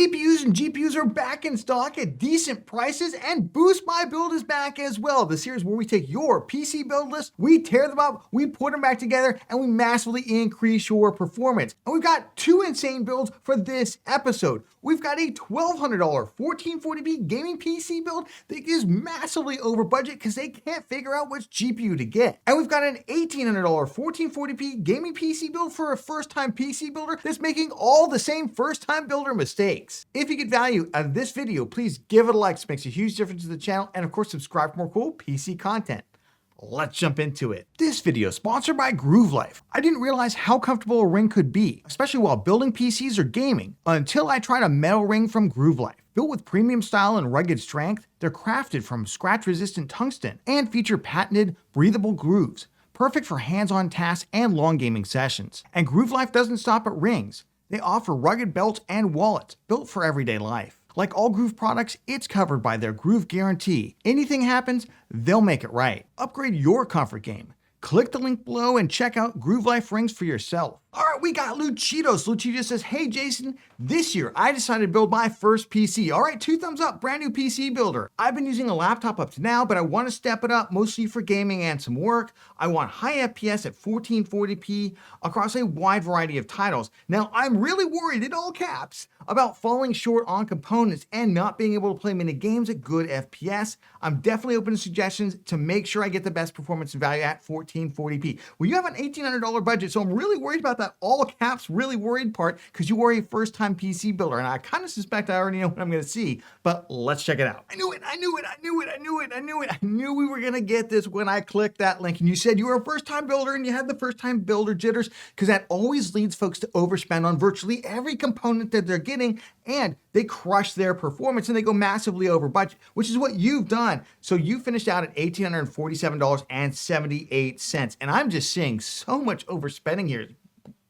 CPUs and GPUs are back in stock at decent prices, and Boost My Build is back as well. The series where we take your PC build list, we tear them up, we put them back together, and we massively increase your performance. And we've got two insane builds for this episode. We've got a $1,200 1440p gaming PC build that is massively over budget because they can't figure out which GPU to get. And we've got an $1,800 1440p gaming PC build for a first-time PC builder that's making all the same first-time builder mistakes. If you get value out of this video, please give it a like. This makes a huge difference to the channel. And of course, subscribe for more cool PC content. Let's jump into it. This video is sponsored by Groove Life. I didn't realize how comfortable a ring could be, especially while building PCs or gaming, until I tried a metal ring from Groove Life. Built with premium style and rugged strength, they're crafted from scratch-resistant tungsten and feature patented breathable grooves, perfect for hands-on tasks and long gaming sessions. And Groove Life doesn't stop at rings. They offer rugged belts and wallets built for everyday life. Like all Groove products, it's covered by their Groove guarantee. Anything happens, they'll make it right. Upgrade your comfort game. Click the link below and check out Groove Life rings for yourself. All right, we got Luchitos. Luchitos says, hey Jason, this year I decided to build my first PC. All right, 2 thumbs up, brand new PC builder. I've been using a laptop up to now, but I want to step it up mostly for gaming and some work. I want high FPS at 1440p across a wide variety of titles. Now, I'm really worried, in all caps, about falling short on components and not being able to play many games at good FPS. I'm definitely open to suggestions to make sure I get the best performance and value at 1440p. Well, you have an $1,800 budget, so I'm really worried about that all caps really worried part because you are a first-time PC builder, and I kind of suspect I already know what I'm going to see, but let's check it out. I knew we were going to get this when I clicked that link, and you said you were a first-time builder and you had the first-time builder jitters, because that always leads folks to overspend on virtually every component that they're getting, and they crush their performance and they go massively over budget, which is what you've done. So you finished out at $1,847.78, and I'm just seeing so much overspending here.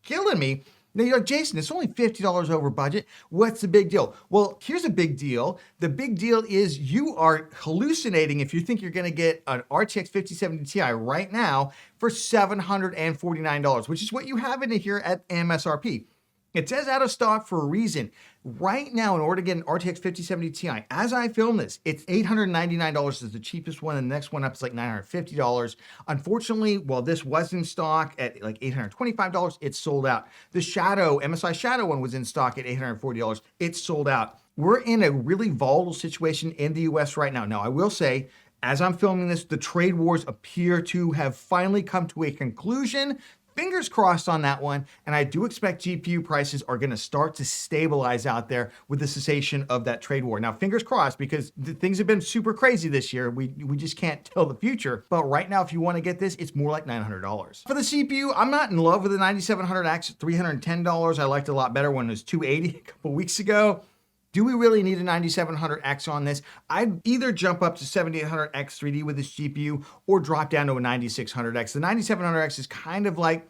Killing me. Now you're like, Jason, it's only $50 over budget. What's the big deal? Well, here's a big deal. The big deal is you are hallucinating if you think you're going to get an RTX 5070 Ti right now for $749, which is what you have in here at MSRP. It says out of stock for a reason. Right now, in order to get an RTX 5070 Ti, as I film this, it's $899 is the cheapest one, and the next one up is like $950. Unfortunately, while this was in stock at like $825, it's sold out. The Shadow, MSI Shadow one was in stock at $840. It's sold out. We're in a really volatile situation in the US right now. Now, I will say, as I'm filming this, the trade wars appear to have finally come to a conclusion. Fingers crossed on that one, and I do expect GPU prices are going to start to stabilize out there with the cessation of that trade war. Now, fingers crossed, because things have been super crazy this year. We just can't tell the future. But right now, if you want to get this, it's more like $900. For the CPU, I'm not in love with the 9700X at $310. I liked it a lot better when it was $280 a couple weeks ago. Do we really need a 9700X on this? I'd either jump up to 7800X 3D with this GPU or drop down to a 9600X. The 9700X is kind of like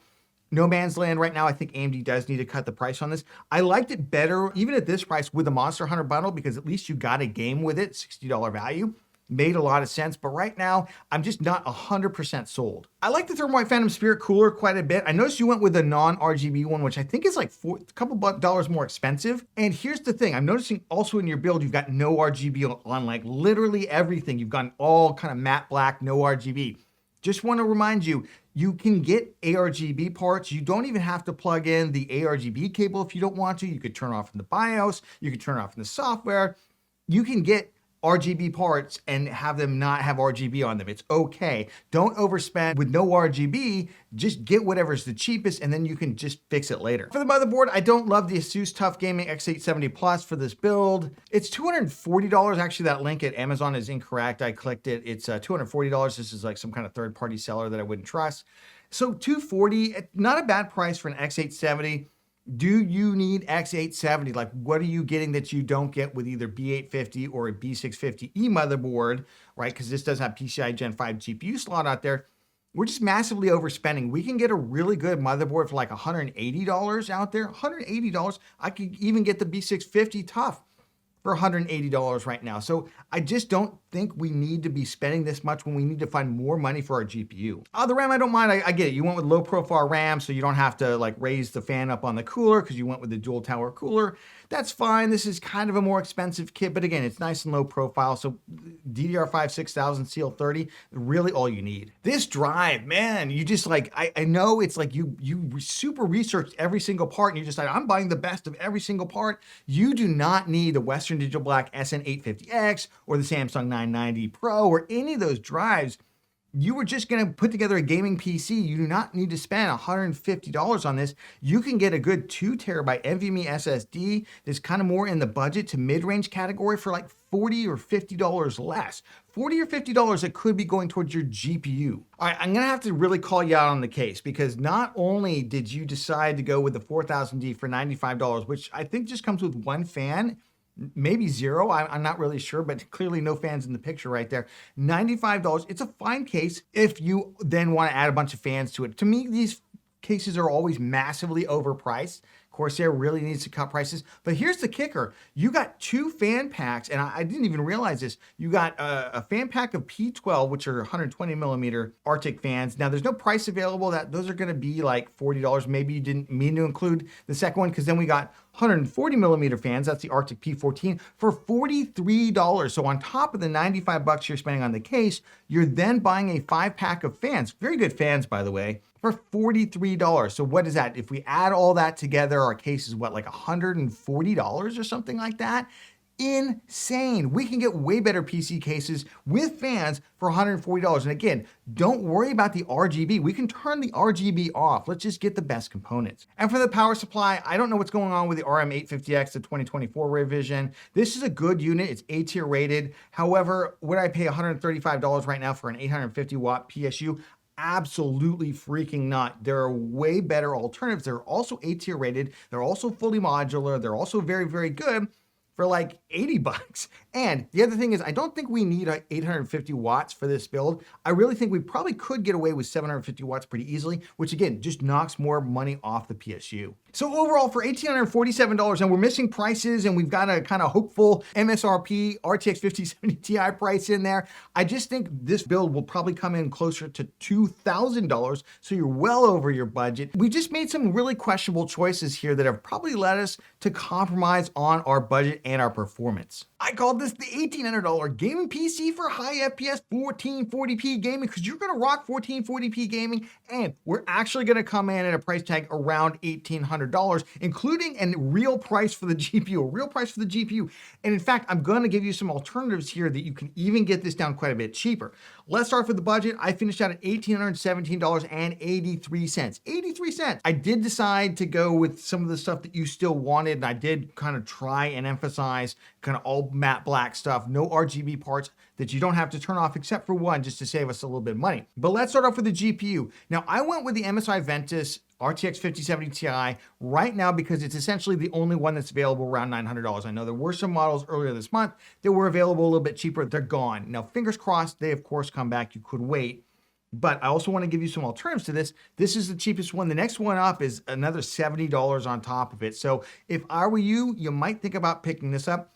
no man's land right now. I think AMD does need to cut the price on this. I liked it better, even at this price, with the Monster Hunter bundle, because at least you got a game with it, $60 value. Made a lot of sense, but right now, I'm just not 100% sold. I like the Thermaltake Phantom Spirit cooler quite a bit. I noticed you went with the non-RGB one, which I think is like a couple dollars more expensive. And here's the thing, I'm noticing also in your build, you've got no RGB on like literally everything. You've gone all kind of matte black, no RGB. Just want to remind you, you can get ARGB parts. You don't even have to plug in the ARGB cable if you don't want to. You could turn off in the BIOS. You could turn off in the software. You can get RGB parts and have them not have RGB on them. It's okay. Don't overspend with no RGB. Just get whatever's the cheapest, and then you can just fix it later. For the motherboard, I don't love the Asus TUF Gaming X870 Plus for this build. It's $240. Actually, that link at Amazon is incorrect. I clicked it. It's $240. This is like some kind of third-party seller that I wouldn't trust. So $240, not a bad price for an X870. Do you need X870? Like, what are you getting that you don't get with either B850 or a B650E motherboard, right? Because this does have PCI Gen 5 GPU slot out there. We're just massively overspending. We can get a really good motherboard for like $180 out there. $180. I could even get the B650 TUF for $180 right now. So I just don't think we need to be spending this much when we need to find more money for our GPU. The RAM, I don't mind. I get it. You went with low profile RAM, so you don't have to like raise the fan up on the cooler because you went with the dual tower cooler. That's fine. This is kind of a more expensive kit, but again, it's nice and low profile. So DDR5 6000 CL30, really all you need. This drive, man, you just like, I know it's like you super researched every single part and you just like, I'm buying the best of every single part. You do not need the Western Digital Black SN850X or the Samsung 990 Pro or any of those drives. You were just going to put together a gaming PC. You do not need to spend $150 on this. You can get a good 2 terabyte NVMe SSD that's kind of more in the budget to mid-range category for like $40 or $50 less. $40 or $50 that could be going towards your GPU. All right, I'm going to have to really call you out on the case because not only did you decide to go with the 4000D for $95, which I think just comes with one fan, maybe zero, I'm not really sure, but clearly no fans in the picture right there. $95, it's a fine case if you then want to add a bunch of fans to it. To me, these cases are always massively overpriced. Corsair really needs to cut prices. But here's the kicker. You got 2 fan packs, and I didn't even realize this. You got a fan pack of P12, which are 120 millimeter Arctic fans. Now, there's no price available. Those are going to be like $40. Maybe you didn't mean to include the second one because then we got 140 millimeter fans. That's the Arctic P14 for $43. So on top of the $95 you're spending on the case, you're then buying a 5-pack of fans. Very good fans, by the way, for $43. So what is that? If we add all that together, our case is what, like $140 or something like that? Insane. We can get way better PC cases with fans for $140. And again, don't worry about the RGB. We can turn the RGB off. Let's just get the best components. And for the power supply, I don't know what's going on with the RM850X, the 2024 revision. This is a good unit. It's A tier rated. However, would I pay $135 right now for an 850 watt PSU? Absolutely freaking not. There are way better alternatives. They're also A tier rated. They're also fully modular. They're also very, very good for like $80. And the other thing is, I don't think we need 850 watts for this build. I really think we probably could get away with 750 watts pretty easily, which again, just knocks more money off the PSU. So overall for $1,847, and we're missing prices and we've got a kind of hopeful MSRP RTX 5070 Ti price in there. I just think this build will probably come in closer to $2,000. So you're well over your budget. We just made some really questionable choices here that have probably led us to compromise on our budget and our performance. I called this the $1,800 gaming PC for high FPS 1440p gaming because you're going to rock 1440p gaming, and we're actually going to come in at a price tag around $1,800, including a real price for the GPU, And in fact, I'm going to give you some alternatives here that you can even get this down quite a bit cheaper. Let's start with the budget. I finished out at $1,817.83. 83 cents. I did decide to go with some of the stuff that you still wanted, and I did kind of try and emphasize kind of all matte black stuff, no RGB parts that you don't have to turn off except for one, just to save us a little bit of money. But let's start off with the GPU. Now, I went with the MSI Ventus RTX 5070 Ti right now because it's essentially the only one that's available around $900. I know there were some models earlier this month that were available a little bit cheaper. They're gone. Now, fingers crossed, they of course come back. You could wait. But I also want to give you some alternatives to this. This is the cheapest one. The next one up is another $70 on top of it. So if I were you, you might think about picking this up.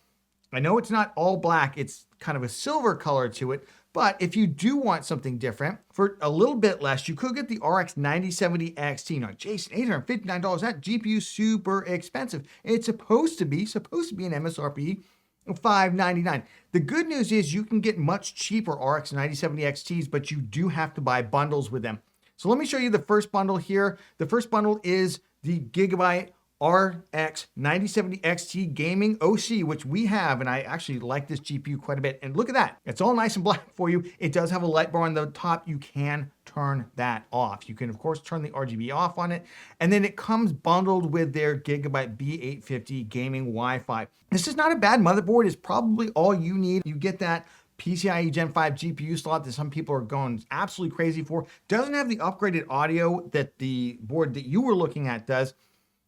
I know it's not all black. It's kind of a silver color to it. But if you do want something different, for a little bit less, you could get the RX 9070 XT. Now, Jason, $859, that GPU super expensive. It's supposed to be an MSRP of $599. The good news is you can get much cheaper RX 9070 XTs, but you do have to buy bundles with them. So let me show you the first bundle here. The first bundle is the Gigabyte RX 9070 XT Gaming OC, which we have, and I actually like this GPU quite a bit. And look at that. It's all nice and black for you. It does have a light bar on the top. You can turn that off. You can, of course, turn the RGB off on it. And then it comes bundled with their Gigabyte B850 gaming Wi-Fi. This is not a bad motherboard. It's probably all you need. You get that PCIe Gen 5 GPU slot that some people are going absolutely crazy for. Doesn't have the upgraded audio that the board that you were looking at does.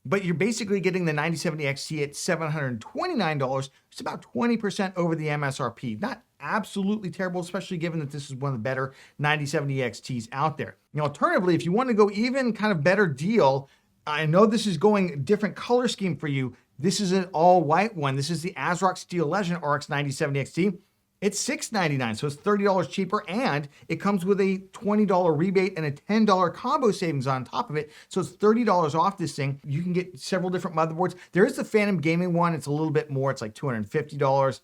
But you're basically getting the 9070 XT at $729. It's about 20% over the MSRP. Not absolutely terrible, especially given that this is one of the better 9070 XTs out there. Now, alternatively, if you want to go even kind of better deal, I know this is going different color scheme for you. This is an all white one. This is the ASRock Steel Legend RX 9070 XT. It's $699, so it's $30 cheaper, and it comes with a $20 rebate and a $10 combo savings on top of it. So it's $30 off this thing. You can get several different motherboards. There is the Phantom Gaming one. It's a little bit more. It's like $250.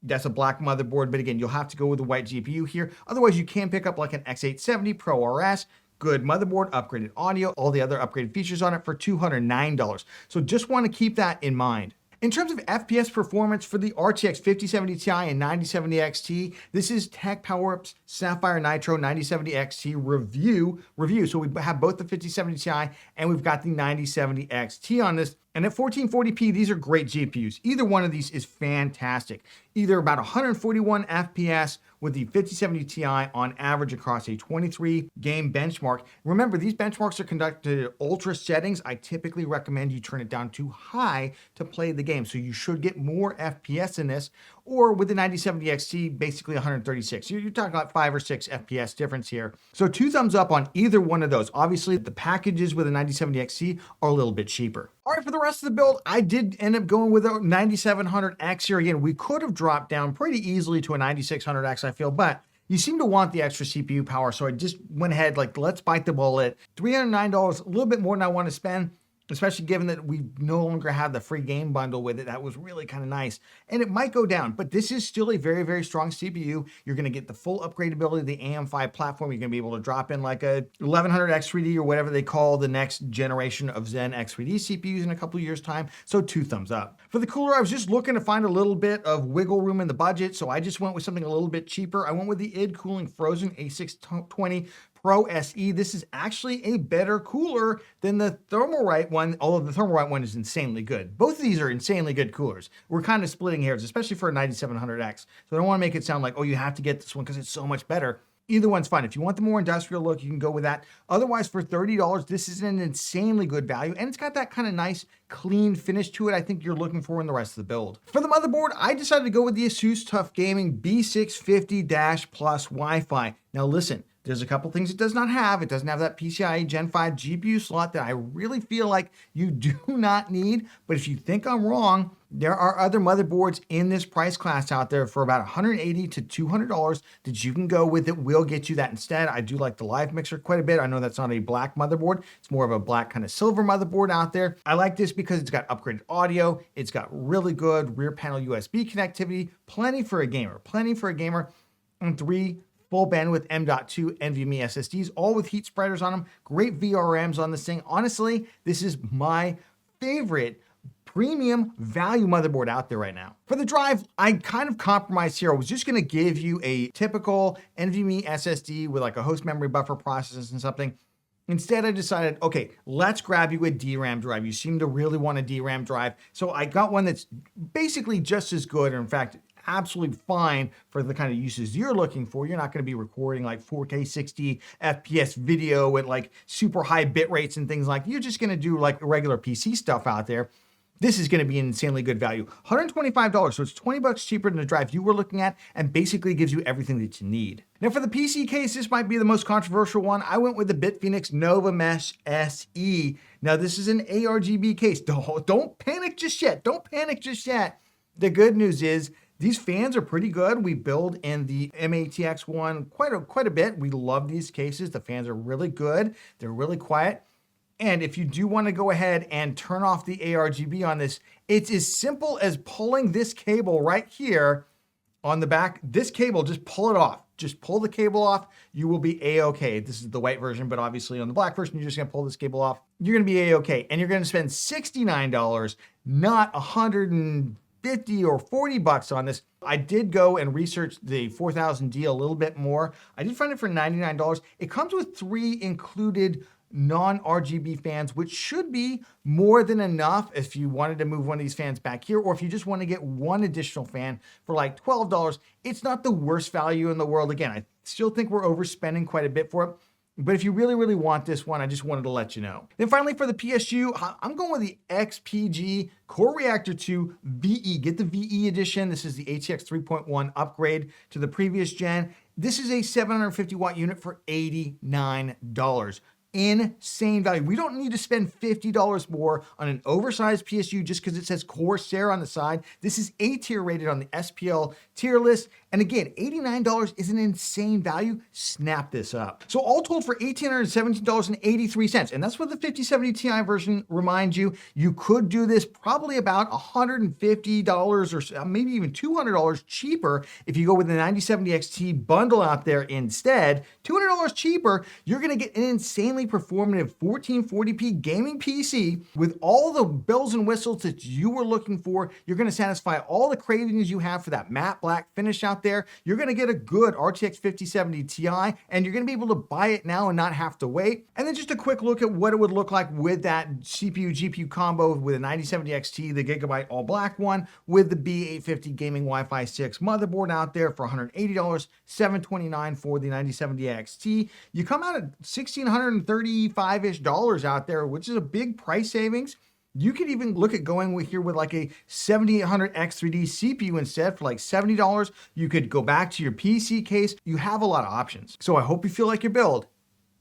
That's a black motherboard, but again, you'll have to go with the white GPU here. Otherwise, you can pick up like an X870 Pro RS, good motherboard, upgraded audio, all the other upgraded features on it for $209. So just want to keep that in mind. In terms of FPS performance for the RTX 5070 Ti and 9070 XT, this is Tech PowerUp's Sapphire Nitro 9070 XT review. So we have both the 5070 Ti and we've got the 9070 XT on this. And at 1440p, these are great GPUs. Either one of these is fantastic. Either about 141 FPS with the 5070 Ti on average across a 23 game benchmark. Remember, these benchmarks are conducted at ultra settings. I typically recommend you turn it down to high to play the game. So you should get more FPS in this. Or with the 9070 XT, basically 136. You're talking about 5 or 6 FPS difference here. So 2 thumbs up on either one of those. Obviously, the packages with the 9070 XT are a little bit cheaper. All right, for the rest of the build, I did end up going with a 9700X here. Again, we could have dropped down pretty easily to a 9600X, I feel, but you seem to want the extra CPU power, so I just went ahead, like, let's bite the bullet. $309, a little bit more than I want to spend, especially given that we no longer have the free game bundle with it. That was really kind of nice. And it might go down, but this is still a very, very strong CPU. You're going to get the full upgradability of the AM5 platform. You're going to be able to drop in like a 1100 X3D or whatever they call the next generation of Zen X3D CPUs in a couple of years' time. So 2 thumbs up. For the cooler, I was just looking to find a little bit of wiggle room in the budget, so I just went with something a little bit cheaper. I went with the id Cooling Frozen A620 Pro SE. This is actually a better cooler than the Thermalright one, although the Thermalright one is insanely good. Both of these are insanely good coolers. We're kind of splitting hairs, especially for a 9700X. So I don't want to make it sound like, oh, you have to get this one because it's so much better. Either one's fine. If you want the more industrial look, you can go with that. Otherwise, for $30, this is an insanely good value, and it's got that kind of nice, clean finish to it I think you're looking for in the rest of the build. For the motherboard, I decided to go with the ASUS TUF Gaming B650 Plus Wi-Fi. Now listen, there's a couple things it does not have. It doesn't have that PCIe Gen 5 GPU slot that I really feel like you do not need. But if you think I'm wrong, there are other motherboards in this price class out there for about $180 to $200 that you can go with that will get you that instead. I do like the Live Mixer quite a bit. I know that's not a black motherboard. It's more of a black kind of silver motherboard out there. I like this because it's got upgraded audio. It's got really good rear panel USB connectivity. Plenty for a gamer. And 3 full bandwidth M.2 NVMe SSDs, all with heat spreaders on them. Great VRMs on this thing. Honestly, this is my favorite premium value motherboard out there right now. For the drive, I kind of compromised here. I was just gonna give you a typical NVMe SSD with like a host memory buffer processors and something. Instead, I decided, okay, let's grab you a DRAM drive. You seem to really want a DRAM drive. So I got one that's basically just as good, or in fact, absolutely fine for the kind of uses you're looking for. You're not going to be recording like 4K 60 FPS video at like super high bit rates and things like that. You're just going to do like regular PC stuff out there. This is going to be an insanely good value. $125, so it's $20 cheaper than the drive you were looking at and basically gives you everything that you need. Now for the PC case, this might be the most controversial one. I went with the BitPhoenix Nova Mesh SE. Now this is an ARGB case. Don't panic just yet. The good news is these fans are pretty good. We build in the MATX one quite a bit. We love these cases. The fans are really good. They're really quiet. And if you do want to go ahead and turn off the ARGB on this, it's as simple as pulling this cable right here on the back. This cable, just pull it off. Just pull the cable off. You will be A-okay. This is the white version, but obviously on the black version, you're just going to pull this cable off. You're going to be A-okay. And you're going to spend $69, not $150 or $40 on this. I did go and research the 4000D a little bit more. I did find it for $99. It comes with 3 included non-RGB fans, which should be more than enough if you wanted to move one of these fans back here, or if you just want to get one additional fan for like $12. It's not the worst value in the world. Again, I still think we're overspending quite a bit for it. But if you really, really want this one, I just wanted to let you know. Then finally for the PSU, I'm going with the XPG Core Reactor 2 VE. Get the VE edition. This is the ATX 3.1 upgrade to the previous gen. This is a 750 watt unit for $89. insane value. We don't need to spend $50 more on an oversized PSU just because it says Corsair on the side. This is A tier rated on the SPL tier list. And again, $89 is an insane value. Snap this up. So all told for $1,817.83. And that's what the 5070 Ti version reminds you. You could do this probably about $150 or so, maybe even $200 cheaper if you go with the 9070 XT bundle out there instead. $200 cheaper, you're gonna get an insanely performative 1440p gaming PC with all the bells and whistles that you were looking for. You're gonna satisfy all the cravings you have for that matte black finish out there. You're gonna get a good RTX 5070 Ti, and you're gonna be able to buy it now and not have to wait. And then just a quick look at what it would look like with that CPU GPU combo with a 9070 XT, the Gigabyte all black one, with the B850 gaming Wi-Fi 6 motherboard out there for $180, $729 for the 9070 XT. You come out at $1,635-ish out there, which is a big price savings. You could even look at going with here with like a 7800X3D CPU instead for like $70. You could go back to your PC case. You have a lot of options. So I hope you feel like your build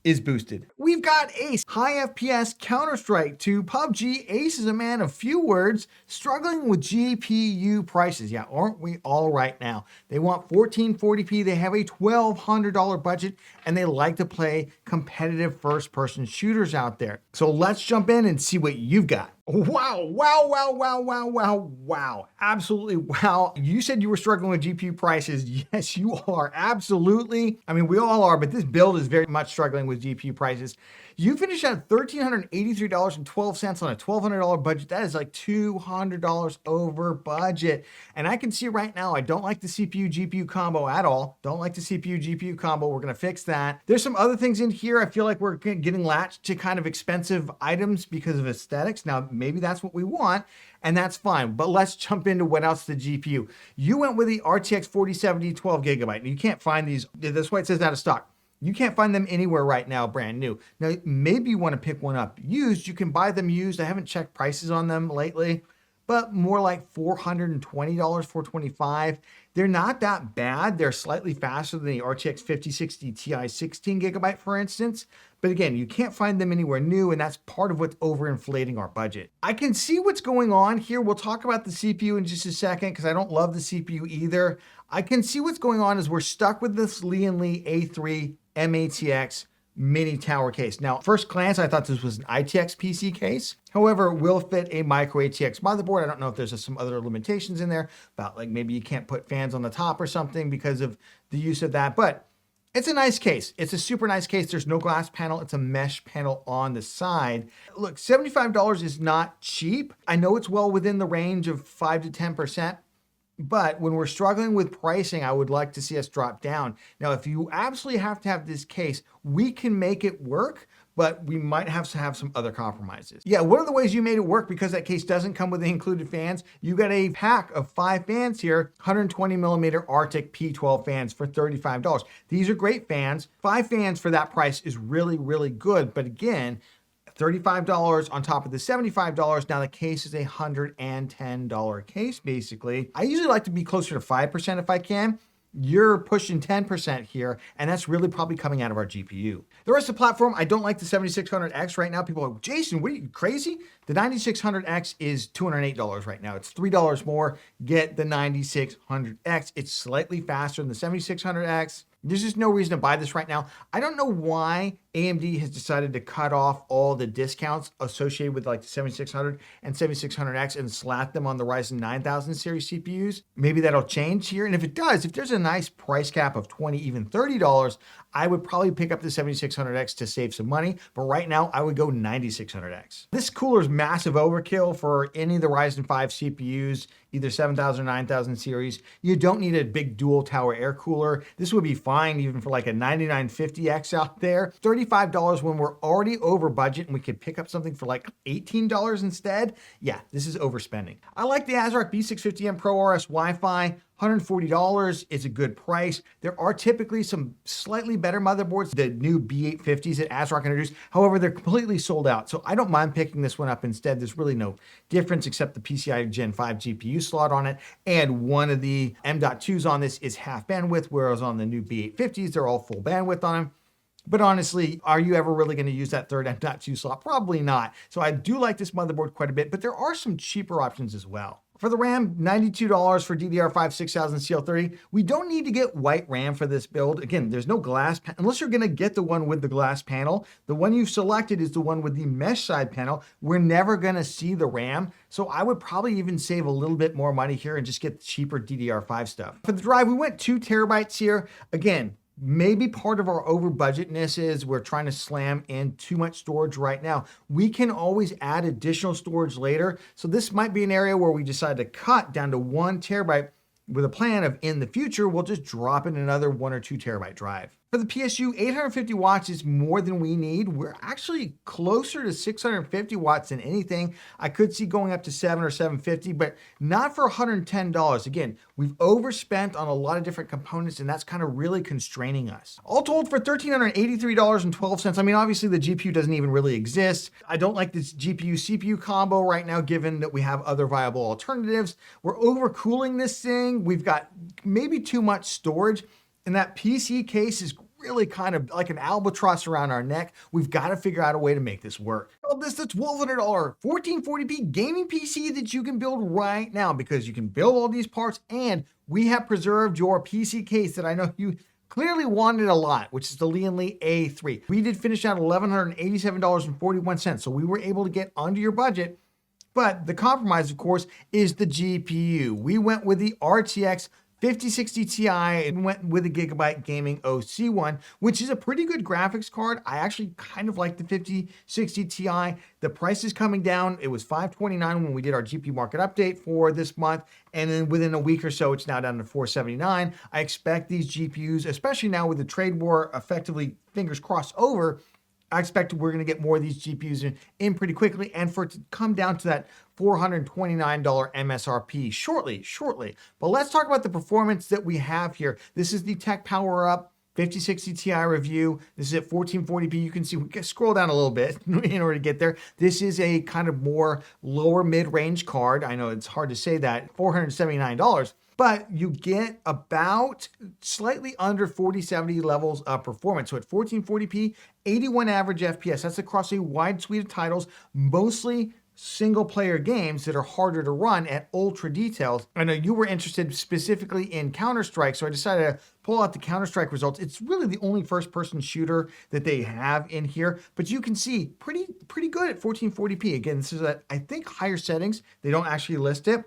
is boosted. We've got Ace, high FPS Counter-Strike to PUBG. Ace is a man of few words, struggling with GPU prices. Yeah, aren't we all right now? They want 1440p, they have a $1,200 budget, and they like to play competitive first-person shooters out there. So let's jump in and see what you've got. Wow, wow, wow, wow, wow, wow, wow. Absolutely wow. You said you were struggling with GPU prices. Yes, you are. Absolutely. I mean, we all are, but this build is very much struggling with GPU prices. You finished at $1,383.12 on a $1,200 budget. That is like $200 over budget. And I can see right now, I don't like the CPU GPU combo at all. Don't like the CPU GPU combo. We're going to fix that. There's some other things in here. I feel like we're getting latched to kind of expensive items because of aesthetics. Now, maybe that's what we want, and that's fine. But let's jump into what else the GPU. You went with the RTX 4070 12 gigabyte. You can't find these. That's why it says out of stock. You can't find them anywhere right now, brand new. Now, maybe you want to pick one up used. You can buy them used. I haven't checked prices on them lately, but more like $420, $425. They're not that bad. They're slightly faster than the RTX 5060 Ti 16 gigabyte, for instance. But again, you can't find them anywhere new, and that's part of what's overinflating our budget. I can see what's going on here. We'll talk about the CPU in just a second because I don't love the CPU either. I can see what's going on is we're stuck with this Lian A3 MATX mini tower case. Now, first glance, I thought this was an ITX PC case. However, it will fit a micro ATX motherboard. I don't know if there's some other limitations in there about like maybe you can't put fans on the top or something because of the use of that, but it's a nice case. It's a super nice case. There's no glass panel. It's a mesh panel on the side. Look, $75 is not cheap. I know it's well within the range of 5 to 10%. But when we're struggling with pricing, I would like to see us drop down. Now, if you absolutely have to have this case, we can make it work, but we might have to have some other compromises. Yeah, one of the ways you made it work, because that case doesn't come with the included fans, you got a pack of 5 fans here, 120 millimeter Arctic P12 fans for $35. These are great fans. 5 fans for that price is really, really good. But again, $35 on top of the $75. Now the case is a $110 case, basically. I usually like to be closer to 5% if I can. You're pushing 10% here, and that's really probably coming out of our GPU. The rest of the platform, I don't like the 7600X right now. People are like, Jason, what are you, crazy? The 9600X is $208 right now. It's $3 more. Get the 9600X. It's slightly faster than the 7600X. There's just no reason to buy this right now. I don't know why AMD has decided to cut off all the discounts associated with like the 7600 and 7600X and slap them on the Ryzen 9000 series CPUs. Maybe that'll change here. And if it does, if there's a nice price cap of $20, even $30, I would probably pick up the 7600X to save some money. But right now, I would go 9600X. This cooler is massive overkill for any of the Ryzen 5 CPUs, either 7000 or 9000 series. You don't need a big dual tower air cooler. This would be fine even for like a 9950X out there. $35 when we're already over budget and we could pick up something for like $18 instead. Yeah, this is overspending. I like the ASRock B650M Pro RS Wi-Fi. $140 is a good price. There are typically some slightly better motherboards, the new B850s that ASRock introduced. However, they're completely sold out. So I don't mind picking this one up instead. There's really no difference except the PCI Gen 5 GPU slot on it. And one of the M.2s on this is half bandwidth, whereas on the new B850s, they're all full bandwidth on them. But honestly, are you ever really going to use that third M.2 slot? Probably not. So I do like this motherboard quite a bit, but there are some cheaper options as well. For the RAM, $92 for DDR5 6000 CL30. We don't need to get white RAM for this build. Again, there's no glass, unless you're gonna get the one with the glass panel. The one you've selected is the one with the mesh side panel. We're never gonna see the RAM. So I would probably even save a little bit more money here and just get the cheaper DDR5 stuff. For the drive, we went 2 terabytes here. Again, maybe part of our over budgetness is we're trying to slam in too much storage right now. We can always add additional storage later. So this might be an area where we decide to cut down to 1 terabyte with a plan of in the future, we'll just drop in another 1 or 2 terabyte drive. For the PSU, 850 watts is more than we need. We're actually closer to 650 watts than anything. I could see going up to 7 or 750, but not for $110. Again, we've overspent on a lot of different components, and that's kind of really constraining us. All told, for $1,383.12, I mean, obviously the GPU doesn't even really exist. I don't like this GPU-CPU combo right now, given that we have other viable alternatives. We're overcooling this thing. We've got maybe too much storage. And that PC case is really kind of like an albatross around our neck. We've got to figure out a way to make this work. Well, this is a $1,200 1440p gaming PC that you can build right now, because you can build all these parts, and we have preserved your PC case that I know you clearly wanted a lot, which is the Lian A3. We did finish out $1,187.41, so we were able to get under your budget. But the compromise, of course, is the GPU. We went with the RTX 5060 Ti and went with the Gigabyte Gaming OC1, which is a pretty good graphics card. I actually kind of like the 5060 Ti. The price is coming down. It was $529 when we did our GPU market update for this month, and then within a week or so, it's now down to $479. I expect these GPUs, especially now with the trade war effectively, fingers crossed, over, I expect we're going to get more of these GPUs in pretty quickly, and for it to come down to that $429 MSRP shortly. But let's talk about the performance that we have here. This is the Tech Power Up 5060 Ti review. This is at 1440p. You can see, we can scroll down a little bit in order to get there. This is a kind of more lower mid-range card. I know it's hard to say that, $479. But you get about slightly under 4070 levels of performance. So at 1440p, 81 average FPS. That's across a wide suite of titles, mostly single player games that are harder to run at ultra details. I know you were interested specifically in Counter-Strike, so I decided to pull out the Counter-Strike results. It's really the only first person shooter that they have in here, but you can see pretty good at 1440p. Again, this is at, I think, higher settings. They don't actually list it.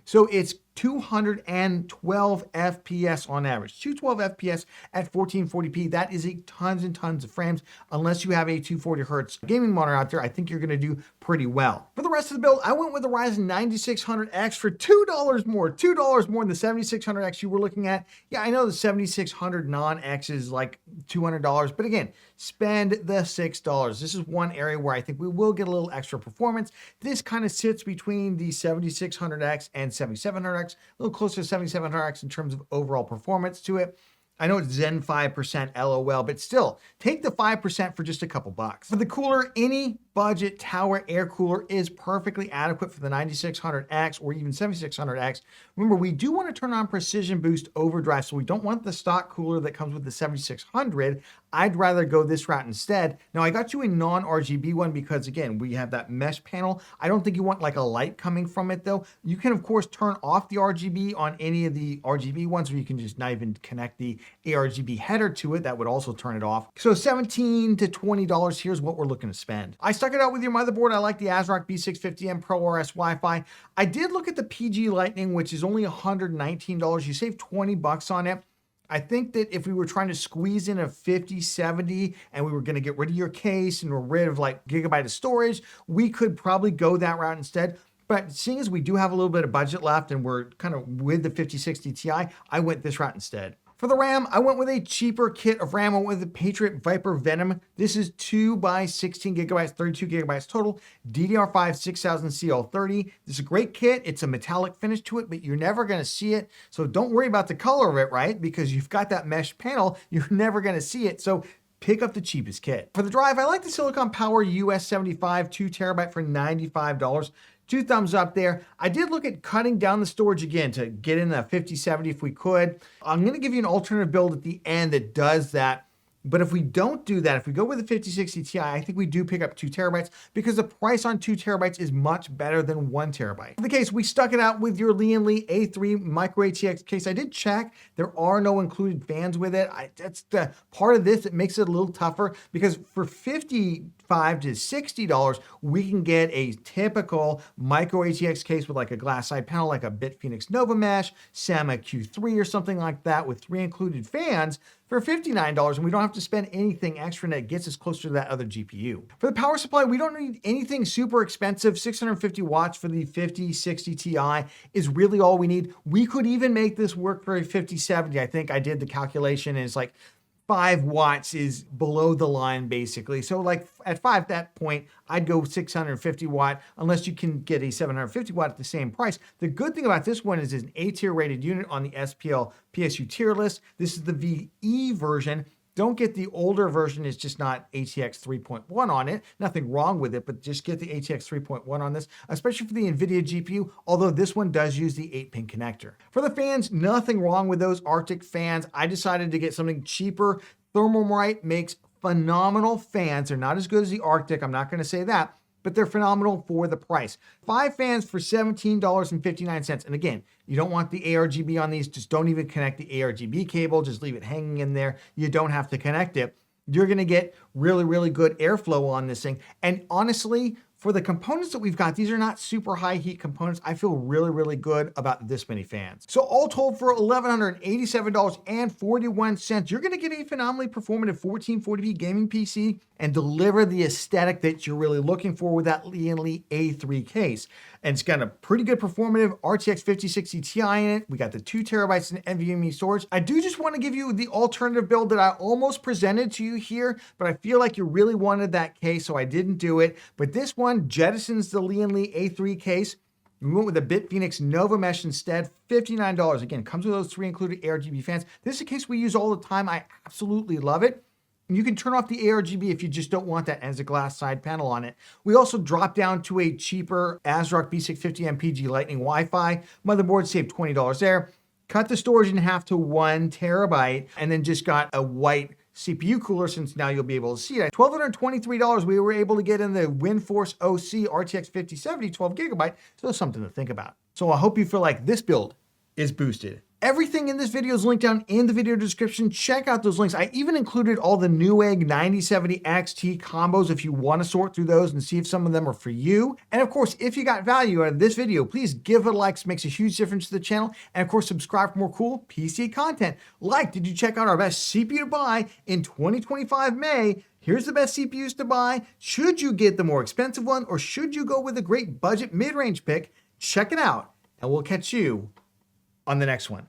So it's 212 FPS on average. 212 FPS at 1440p. That is a tons and tons of frames. Unless you have a 240 hertz gaming monitor out there, I think you're going to do pretty well. For the rest of the build, I went with the Ryzen 9600X for $2 more. $2 more than the 7600X you were looking at. Yeah, I know the 7600 non-X is like $200, but again, spend the $6. This is one area where I think we will get a little extra performance. This kind of sits between the 7600X and 7700X. A little closer to 7700X in terms of overall performance to it. I know it's Zen 5% LOL, but still, take the 5% for just a couple bucks. For the cooler, any budget tower air cooler is perfectly adequate for the 9600X or even 7600X. Remember, we do want to turn on Precision Boost Overdrive, so we don't want the stock cooler that comes with the 7600. I'd rather go this route instead. Now, I got you a non-RGB one because, again, we have that mesh panel. I don't think you want like a light coming from it, though. You can, of course, turn off the RGB on any of the RGB ones, or you can just not even connect the ARGB header to it. That would also turn it off. So $17 to $20, here's what we're looking to spend. I stuck it out with your motherboard. I like the ASRock B650M ProRS Wi-Fi. I did look at the PG Lightning, which is only $119. You save 20 bucks on it. I think that if we were trying to squeeze in a 5070 and we were going to get rid of your case and we're rid of like gigabyte of storage, we could probably go that route instead. But seeing as we do have a little bit of budget left and we're kind of with the 5060 Ti, I went this route instead. For the RAM, I went with a cheaper kit of RAM. I went with the Patriot Viper Venom. This is 2 by 16 gigabytes, 32 gigabytes total, DDR5 6000 CL30. This is a great kit. It's a metallic finish to it, but you're never going to see it. So don't worry about the color of it, right? Because you've got that mesh panel, you're never going to see it. So pick up the cheapest kit. For the drive, I like the Silicon Power US75 2 terabyte for $95. 2 thumbs up there. I did look at cutting down the storage again to get in a 5070 if we could. I'm going to give you an alternative build at the end that does that. But if we don't do that, if we go with the 5060 Ti, I think we do pick up 2 terabytes because the price on 2 terabytes is much better than 1 terabyte. In the case, we stuck it out with your Lian A3 micro ATX case. I did check. There are no included fans with it. That's the part of this that makes it a little tougher because for $55 to $60, we can get a typical micro ATX case with like a glass side panel, like a BitPhoenix Nova Mesh, Sama Q3 or something like that with 3 included fans for $59, and we don't have to spend anything extra, and it gets us closer to that other GPU. For the power supply, we don't need anything super expensive. 650 watts for the 5060 Ti is really all we need. We could even make this work for a 5070. I think I did the calculation, and it's like 5 watts is below the line basically. So like at that point, I'd go 650 watt unless you can get a 750 watt at the same price. The good thing about this one is it's an A tier rated unit on the SPL PSU tier list. This is the VE version. Don't get the older version, it's just not ATX 3.1 on it. Nothing wrong with it, but just get the ATX 3.1 on this, especially for the NVIDIA GPU, although this one does use the 8-pin connector. For the fans, nothing wrong with those Arctic fans. I decided to get something cheaper. Thermalright makes phenomenal fans. They're not as good as the Arctic, I'm not gonna say that, but they're phenomenal for the price. 5 fans for $17.59. And again, you don't want the ARGB on these, just don't even connect the ARGB cable, just leave it hanging in there. You don't have to connect it. You're gonna get really, really good airflow on this thing. And honestly, for the components that we've got, these are not super high heat components. I feel really, really good about this many fans. So all told, for $1,187.41, you're gonna get a phenomenally performative 1440p gaming PC and deliver the aesthetic that you're really looking for with that Lian A3 case. And it's got a pretty good performative RTX 5060 Ti in it. We got the 2 terabytes in NVMe storage. I do just wanna give you the alternative build that I almost presented to you here, but I feel like you really wanted that case, so I didn't do it. But this one jettisons the Lian A3 case. We went with a BitPhoenix Nova Mesh instead, $59. Again, comes with those 3 included ARGB fans. This is a case we use all the time. I absolutely love it. And you can turn off the ARGB if you just don't want that as a glass side panel on it. We also dropped down to a cheaper ASRock B650 MPG Lightning Wi-Fi. Motherboard saved $20 there. Cut the storage in half to 1 terabyte, and then just got a white CPU cooler, since now you'll be able to see it. $1,223 we were able to get in the WindForce OC RTX 5070 12 gigabyte, so that's something to think about. So I hope you feel like this build is boosted. Everything in this video is linked down in the video description. Check out those links. I even included all the Newegg 9070 XT combos if you want to sort through those and see if some of them are for you. And of course, if you got value out of this video, please give it a like. It makes a huge difference to the channel. And of course, subscribe for more cool PC content. Like, did you check out our best CPU to buy in 2025 May? Here's the best CPUs to buy. Should you get the more expensive one, or should you go with a great budget mid-range pick? Check it out, and we'll catch you on the next one.